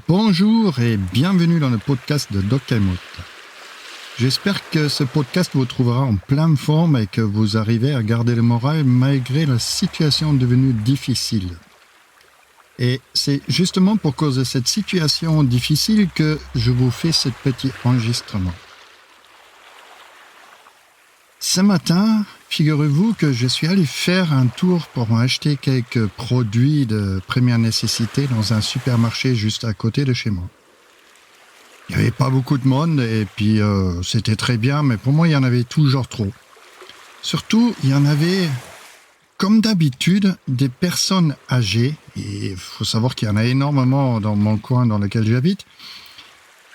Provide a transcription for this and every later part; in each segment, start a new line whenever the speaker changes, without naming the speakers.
Bonjour et bienvenue dans le podcast de Doc Helmut. J'espère que ce podcast vous trouvera en pleine forme et que vous arrivez à garder le moral malgré la situation devenue difficile. Et c'est justement pour cause de cette situation difficile que je vous fais ce petit enregistrement. Ce matin, figurez-vous que je suis allé faire un tour pour acheter quelques produits de première nécessité dans un supermarché juste à côté de chez moi. Il n'y avait pas beaucoup de monde et puis c'était très bien, mais pour moi il y en avait toujours trop. Surtout, il y en avait, comme d'habitude, des personnes âgées, et il faut savoir qu'il y en a énormément dans mon coin dans lequel j'habite,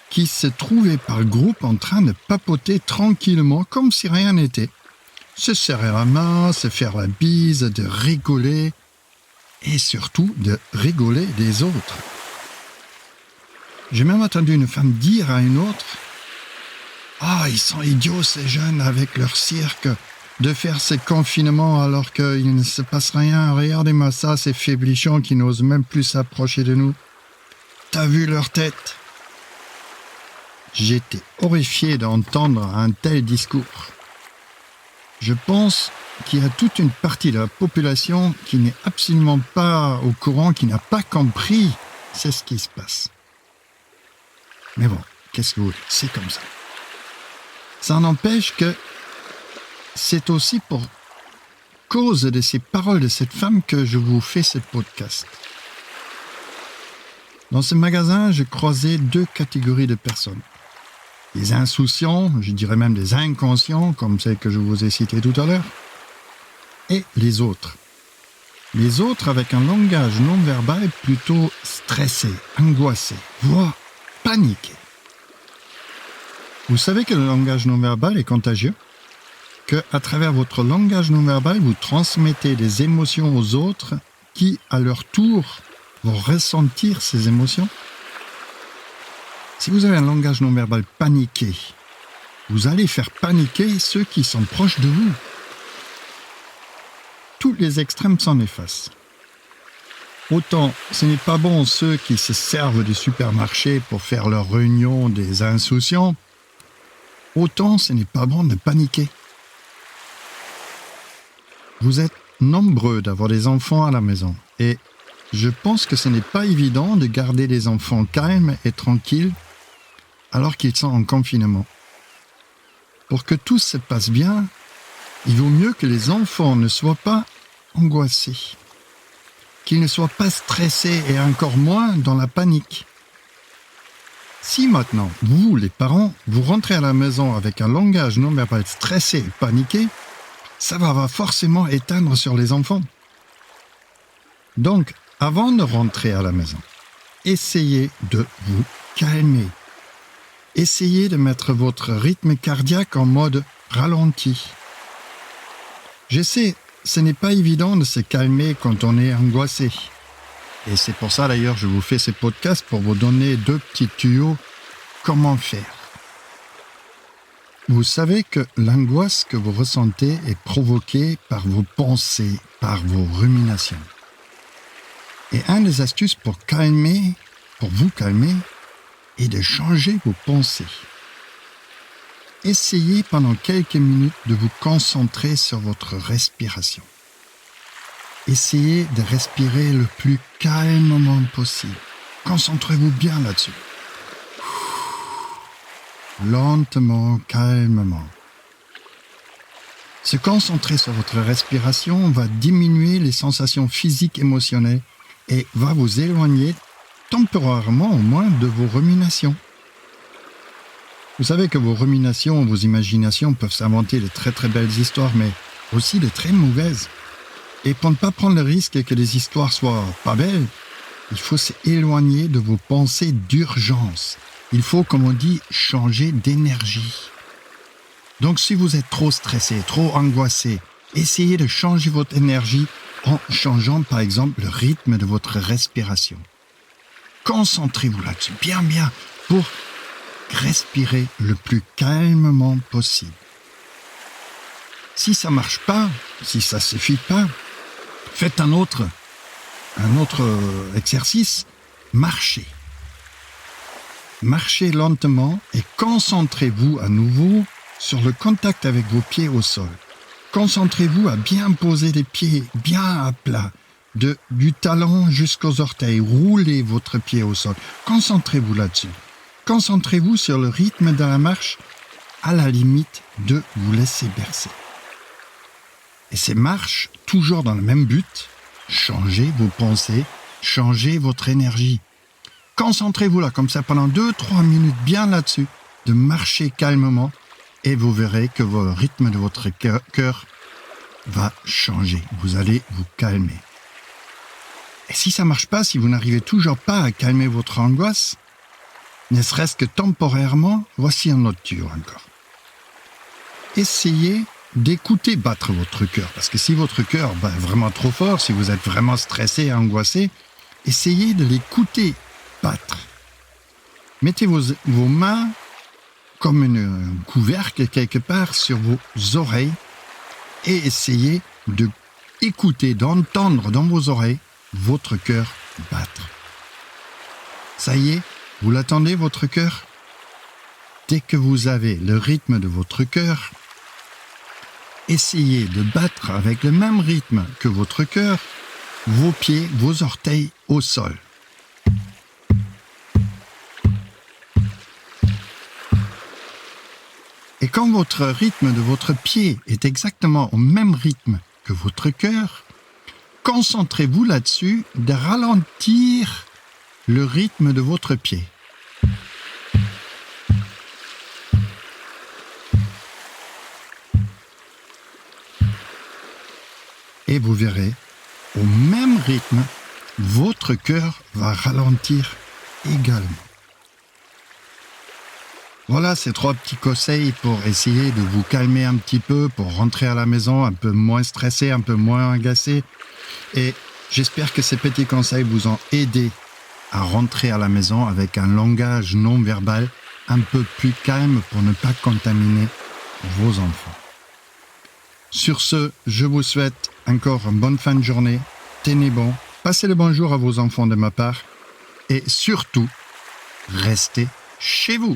qui se trouvaient par groupe en train de papoter tranquillement comme si rien n'était. Se serrer la main, se faire la bise, de rigoler et surtout de rigoler des autres. J'ai même entendu une femme dire à une autre « Ah, ils sont idiots ces jeunes avec leur cirque de faire ces confinements alors qu'il ne se passe rien. Regardez-moi ça, ces faiblichons qui n'osent même plus s'approcher de nous. T'as vu leur tête ?» J'étais horrifié d'entendre un tel discours. Je pense qu'il y a toute une partie de la population qui n'est absolument pas au courant, qui n'a pas compris c'est ce qui se passe. Mais bon, qu'est-ce que vous voulez, c'est comme ça. Ça n'empêche que c'est aussi pour cause de ces paroles de cette femme que je vous fais ce podcast. Dans ce magasin, je croisais deux catégories de personnes. Des insouciants, je dirais même des inconscients, comme celles que je vous ai citées tout à l'heure, et les autres. Les autres avec un langage non verbal plutôt stressé, angoissé, voire paniqué. Vous savez que le langage non verbal est contagieux, que à travers votre langage non verbal, vous transmettez des émotions aux autres qui, à leur tour, vont ressentir ces émotions. Si vous avez un langage non verbal paniqué, vous allez faire paniquer ceux qui sont proches de vous. Tous les extrêmes s'en effacent. Autant ce n'est pas bon ceux qui se servent du supermarché pour faire leur réunion des insouciants, autant ce n'est pas bon de paniquer. Vous êtes nombreux d'avoir des enfants à la maison et je pense que ce n'est pas évident de garder des enfants calmes et tranquilles alors qu'ils sont en confinement. Pour que tout se passe bien, il vaut mieux que les enfants ne soient pas angoissés, qu'ils ne soient pas stressés et encore moins dans la panique. Si maintenant, vous, les parents, vous rentrez à la maison avec un langage non verbal stressé et paniqué, ça va forcément éteindre sur les enfants. Donc, avant de rentrer à la maison, essayez de vous calmer. Essayez de mettre votre rythme cardiaque en mode ralenti. Je sais, ce n'est pas évident de se calmer quand on est angoissé. Et c'est pour ça d'ailleurs je vous fais ces podcasts pour vous donner deux petits tuyaux comment faire. Vous savez que l'angoisse que vous ressentez est provoquée par vos pensées, par vos ruminations. Et un des astuces pour vous calmer, est de changer vos pensées. Essayez pendant quelques minutes de vous concentrer sur votre respiration. Essayez de respirer le plus calmement possible. Concentrez-vous bien là-dessus. Lentement, calmement. Se concentrer sur votre respiration va diminuer les sensations physiques émotionnelles et va vous éloigner temporairement au moins de vos ruminations. Vous savez que vos ruminations, vos imaginations peuvent s'inventer de très très belles histoires, mais aussi de très mauvaises. Et pour ne pas prendre le risque que les histoires soient pas belles, il faut s'éloigner de vos pensées d'urgence. Il faut, comme on dit, changer d'énergie. Donc si vous êtes trop stressé, trop angoissé, essayez de changer votre énergie en changeant par exemple le rythme de votre respiration. Concentrez-vous là-dessus, bien, pour respirer le plus calmement possible. Si ça marche pas, si ça suffit pas, faites un autre exercice, marchez. Marchez lentement et concentrez-vous à nouveau sur le contact avec vos pieds au sol. Concentrez-vous à bien poser les pieds bien à plat, du talon jusqu'aux orteils. Roulez votre pied au sol. Concentrez-vous là-dessus. Concentrez-vous sur le rythme de la marche à la limite de vous laisser bercer. Et ces marches, toujours dans le même but, changez vos pensées, changez votre énergie. Concentrez-vous là, comme ça, pendant 2-3 minutes, bien là-dessus, de marcher calmement, et vous verrez que le rythme de votre cœur va changer. Vous allez vous calmer. Et si ça ne marche pas, si vous n'arrivez toujours pas à calmer votre angoisse, ne serait-ce que temporairement, voici un autre tuyau encore. Essayez d'écouter battre votre cœur, parce que si votre cœur bat vraiment trop fort, si vous êtes vraiment stressé et angoissé, essayez de l'écouter battre. Mettez vos mains comme un couvercle quelque part sur vos oreilles et essayez d'écouter, d'entendre dans vos oreilles votre cœur battre. Ça y est, vous l'attendez, votre cœur? Dès que vous avez le rythme de votre cœur, essayez de battre avec le même rythme que votre cœur vos pieds, vos orteils au sol. Et quand votre rythme de votre pied est exactement au même rythme que votre cœur, concentrez-vous là-dessus de ralentir le rythme de votre pied. Et vous verrez, au même rythme, votre cœur va ralentir également. Voilà ces 3 petits conseils pour essayer de vous calmer un petit peu, pour rentrer à la maison un peu moins stressé, un peu moins agacé. Et j'espère que ces petits conseils vous ont aidé à rentrer à la maison avec un langage non verbal un peu plus calme pour ne pas contaminer vos enfants. Sur ce, je vous souhaite encore une bonne fin de journée. Tenez bon, passez le bonjour à vos enfants de ma part et surtout, restez chez vous.